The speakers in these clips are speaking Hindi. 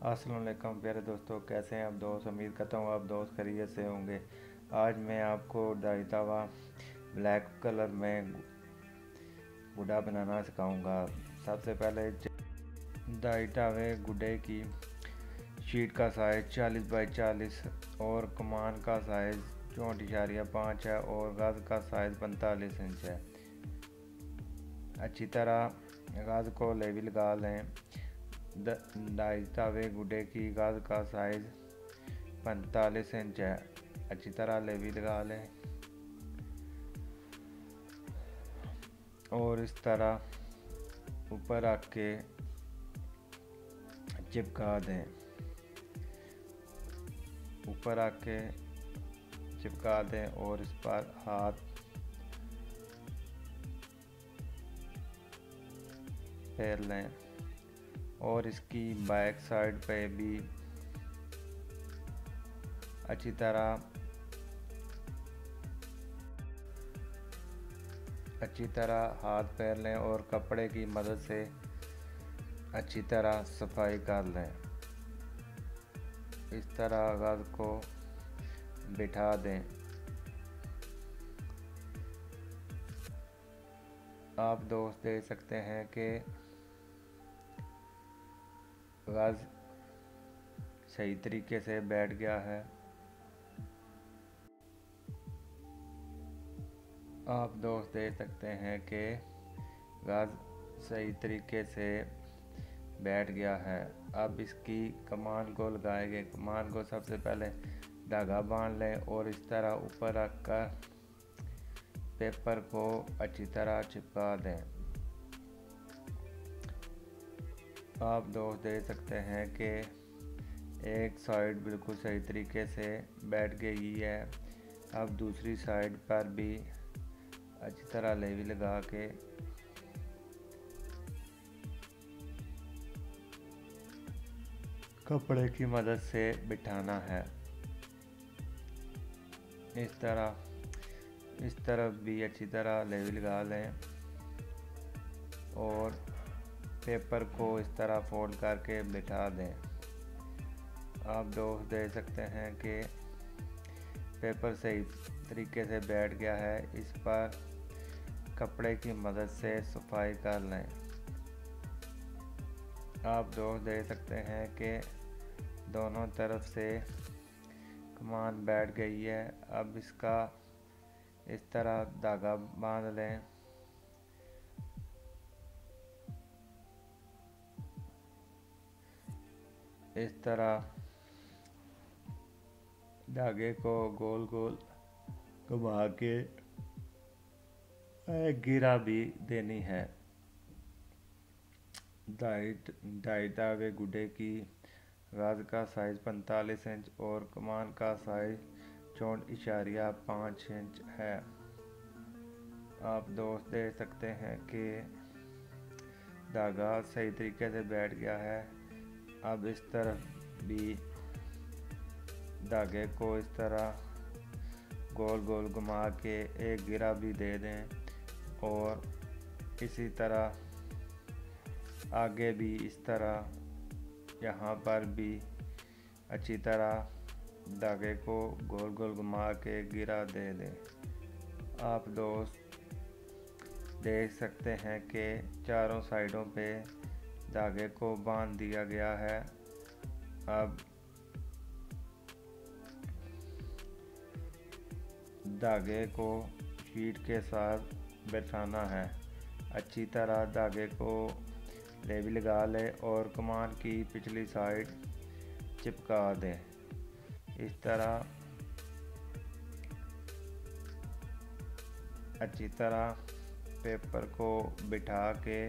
अस्सलाम वालेकुम प्यारे दोस्तों, कैसे हैं आप दोस्त। उम्मीद करता हूँ आप दोस्त खैरियत से होंगे। आज मैं आपको दाइतावा ब्लैक कलर में गुड्डा बनाना सिखाऊंगा। सबसे पहले दाइतावे गुड्डे की शीट का साइज़ 40 बाई 40 और कमान का साइज़ 64.5 है और गज़ का साइज़ 45 इंच है। अच्छी तरह गज़ को लेवल लगा लें। दाइतावे गुड्डे की गज़ का साइज़ 45 इंच है। अच्छी तरह लेवी लगा लें और इस तरह ऊपर रख के चिपका दें। ऊपर रख के चिपका दें और इस पर हाथ फेर लें और इसकी बैक साइड पे भी अच्छी तरह हाथ फेर लें और कपड़े की मदद से अच्छी तरह सफाई कर लें। इस तरह गज़ को बिठा दें। आप दोस्त देख सकते हैं कि गज़ सही तरीके से बैठ गया है। आप दोस्त देख सकते हैं कि गज़ सही तरीके से बैठ गया है। अब इसकी कमान को लगाएंगे। कमान को सबसे पहले धागा बांध लें और इस तरह ऊपर रखकर पेपर को अच्छी तरह चिपका दें। आप दोस्त देख सकते हैं कि एक साइड बिल्कुल सही तरीके से बैठ गई है। अब दूसरी साइड पर भी अच्छी तरह लेवी लगा के कपड़े की मदद से बिठाना है। इस तरफ भी अच्छी तरह लेवी लगा लें और पेपर को इस तरह फोल्ड करके बिठा दें। आप दोस्त देख सकते हैं कि पेपर सही तरीके से बैठ गया है। इस पर कपड़े की मदद से सफाई कर लें। आप दोस्त देख सकते हैं कि दोनों तरफ से कमान बैठ गई है। अब इसका इस तरह धागा बांध लें। इस तरह धागे को गोल गोल घुमा के गिरा भी देनी है। दाइतावे गुड्डे की गज़ का साइज़ 45 इंच और कमान का साइज़ 64.5 इंच है। आप दोस्त देख सकते हैं कि धागा सही तरीके से बैठ गया है। अब इस तरफ भी धागे को इस तरह गोल गोल घुमा के एक गिरा भी दे दें और इसी तरह आगे भी इस तरह यहाँ पर भी अच्छी तरह धागे को गोल गोल घुमा के गिरा दे दें। आप दोस्त देख सकते हैं कि चारों साइडों पे धागे को बांध दिया गया है। अब धागे को शीट के साथ बैठाना है। अच्छी तरह धागे को लेवी लगा लें और कमान की पिछली साइड चिपका दें। इस तरह अच्छी तरह पेपर को बिठा के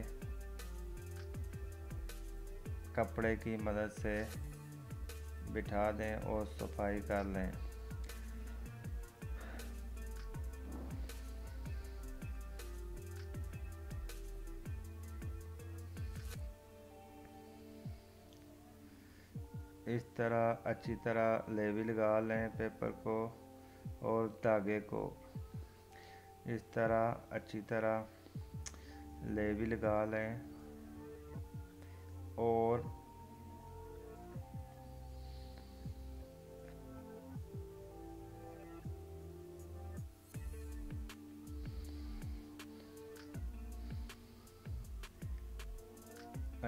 कपड़े की मदद से बिठा दें और सफाई कर लें। इस तरह अच्छी तरह लेवी लगा लें पेपर को और धागे को। इस तरह अच्छी तरह लेवी लगा लें और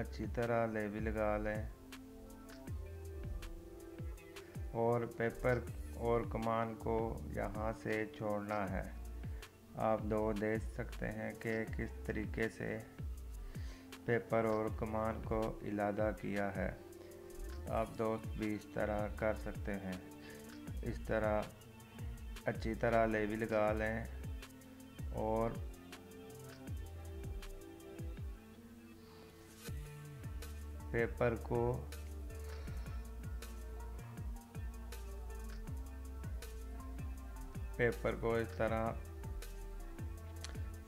अच्छी तरह लेबल लगा लें और पेपर और कमान को यहाँ से छोड़ना है। आप देख सकते हैं कि किस तरीके से पेपर और कमान को इलादा किया है। आप दोस्त भी इस तरह कर सकते हैं। इस तरह अच्छी तरह लेबल लगा लें और पेपर को इस तरह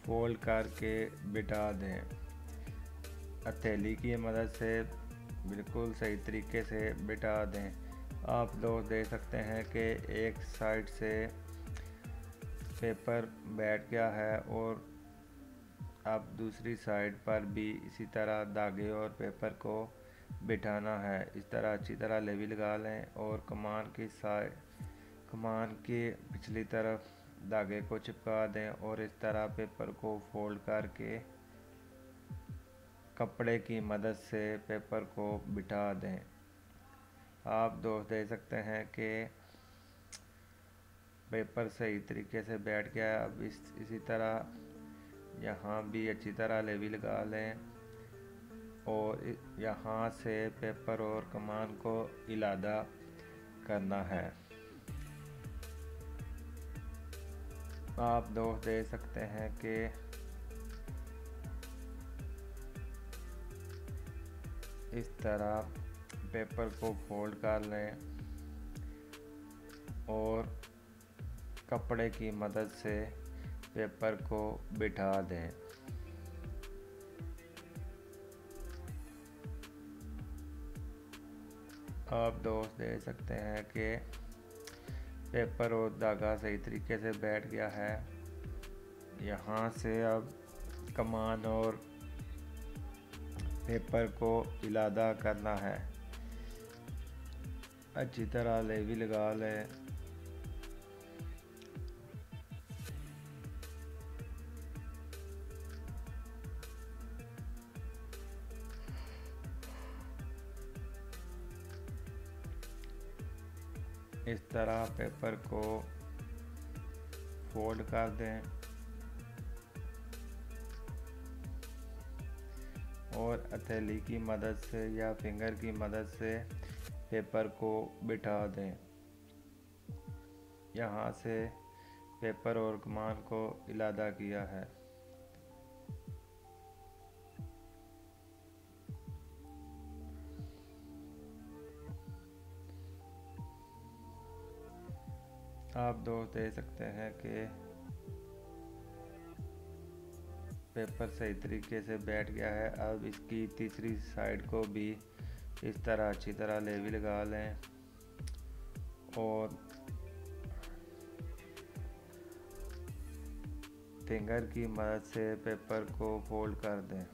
फोल्ड करके बिठा दें। हथेली की मदद से बिल्कुल सही तरीके से बिठा दें। आप दोस्त देख सकते हैं कि एक साइड से पेपर बैठ गया है और अब दूसरी साइड पर भी इसी तरह धागे और पेपर को बिठाना है। इस तरह अच्छी तरह लेबल लगा लें और कमान की पिछली तरफ धागे को चिपका दें और इस तरह पेपर को फोल्ड करके कपड़े की मदद से पेपर को बिठा दें। आप दोस्त देख सकते हैं कि पेपर सही तरीके से बैठ गया है। अब इसी तरह यहाँ भी अच्छी तरह लेबल लगा लें और यहाँ से पेपर और कमान को इलादा करना है। आप दोस्त देख सकते हैं कि इस तरह पेपर को फोल्ड कर लें और कपड़े की मदद से पेपर को बिठा दें। आप दोस्त देख सकते हैं कि पेपर और धागा सही तरीके से बैठ गया है। यहाँ से अब कमान और पेपर को इलादा करना है। अच्छी तरह लेबल लगा लें इस तरह पेपर को फोल्ड कर दें और हथेली की मदद से या फिंगर की मदद से पेपर को बिठा दें। यहाँ से पेपर और कमान को इलादा किया है। आप दोस्त देख सकते हैं कि पेपर सही तरीके से बैठ गया है। अब इसकी तीसरी साइड को भी इस तरह अच्छी तरह लेबल लगा लें और फिंगर की मदद से पेपर को फोल्ड कर दें।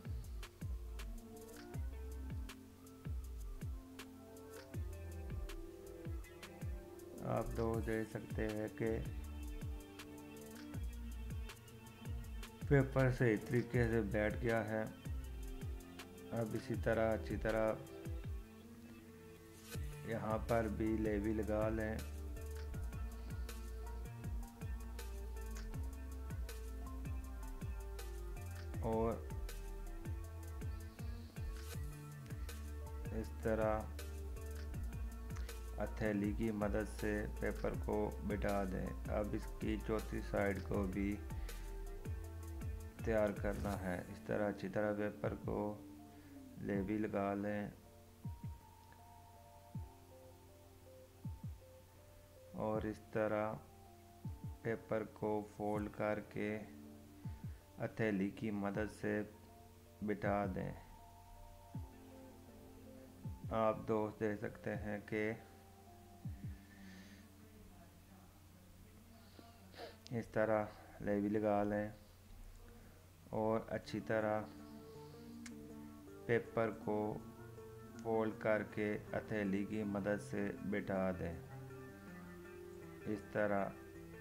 आप दोस्त देख सकते हैं कि पेपर सही तरीके से बैठ गया है। अब इसी तरह अच्छी तरह यहाँ पर भी लेबल लगा लें और इस तरह हथेली की मदद से पेपर को बिठा दें। अब इसकी चौथी साइड को भी तैयार करना है। इस तरह अच्छी तरह पेपर को लेबल लगा लें और इस तरह पेपर को फोल्ड करके हथेली की मदद से बिठा दें। आप दोस्त देख सकते हैं कि इस तरह लेबल लगा लें और अच्छी तरह पेपर को फोल्ड करके हथेली की मदद से बिठा दें। इस तरह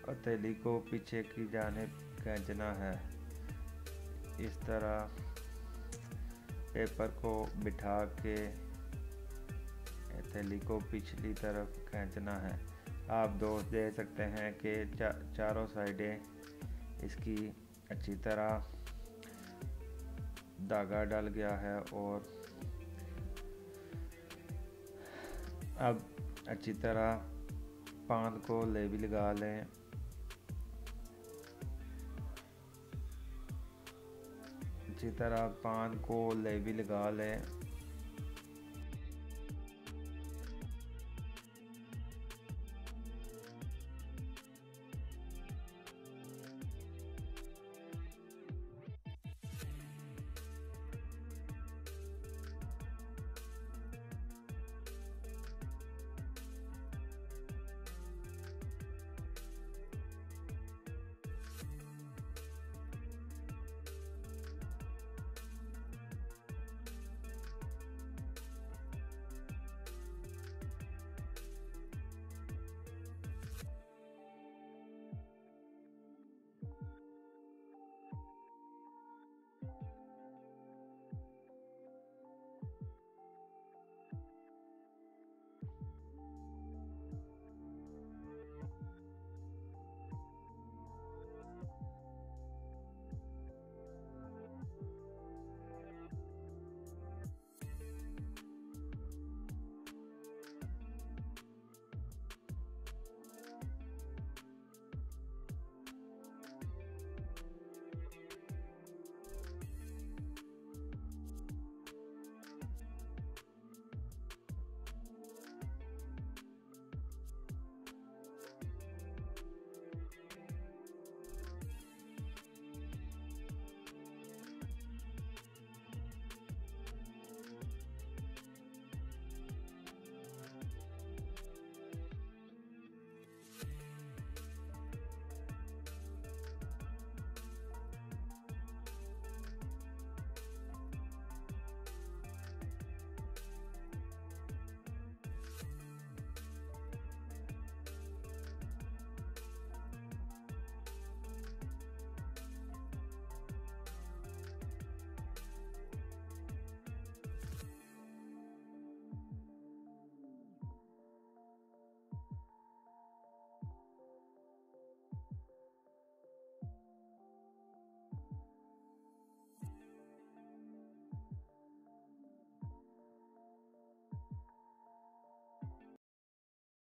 हथेली को पीछे की जानिब खींचना है। इस तरह पेपर को बिठा के थैली को पिछली तरफ खींचना है। आप दोस्त देख सकते हैं कि चारों साइडें इसकी अच्छी तरह धागा डल गया है। और अब अच्छी तरह पान को लेवी लगा लें। अच्छी तरह पान को लेवी लगा लें